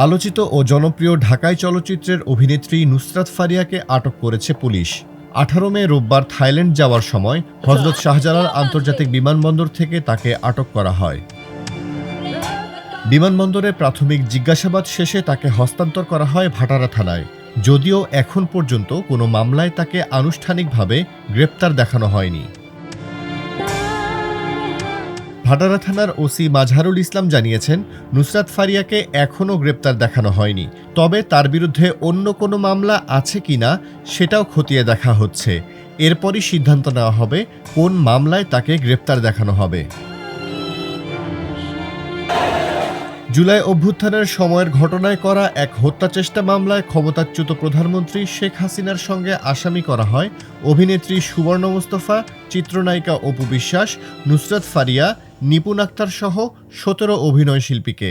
আলোচিত ও জনপ্রিয় ঢাকাই চলচ্চিত্রের অভিনেত্রী নুসরাত ফারিয়াকে আটক করেছে পুলিশ। 18 মে রোববার থাইল্যান্ড যাওয়ার সময় হযরত শাহজালাল আন্তর্জাতিক বিমানবন্দর থেকে তাকে আটক করা হয়। বিমানবন্দরে প্রাথমিক জিজ্ঞাসাবাদ শেষে তাকে হস্তান্তর করা হয় ভাটারা থানায়। যদিও এখন পর্যন্ত কোনো মামলায় তাকে আনুষ্ঠানিকভাবে গ্রেপ্তার দেখানো হয়নি। ভাটারা থানার ওসি মাজহারুল ইসলাম জানিয়েছেন, নুসরাত ফারিয়াকে এখনও গ্রেপ্তার দেখানো হয়নি, তবে তার বিরুদ্ধে অন্য কোনো মামলা আছে কিনা সেটাও খতিয়ে দেখা হচ্ছে। এরপরই সিদ্ধান্ত নেওয়া হবে কোন মামলায় তাকে গ্রেপ্তার দেখানো হবে। জুলাই অভ্যুত্থানের সময়ের ঘটনায় করা এক হত্যাচেষ্টা মামলায় ক্ষমতাচ্যুত প্রধানমন্ত্রী শেখ হাসিনার সঙ্গে আসামি করা হয় অভিনেত্রী সুবর্ণ মোস্তফা, চিত্রনায়িকা অপু বিশ্বাস, নুসরাত ফারিয়া, নিপুণ আক্তার সহ 17 অভিনয়শিল্পীকে।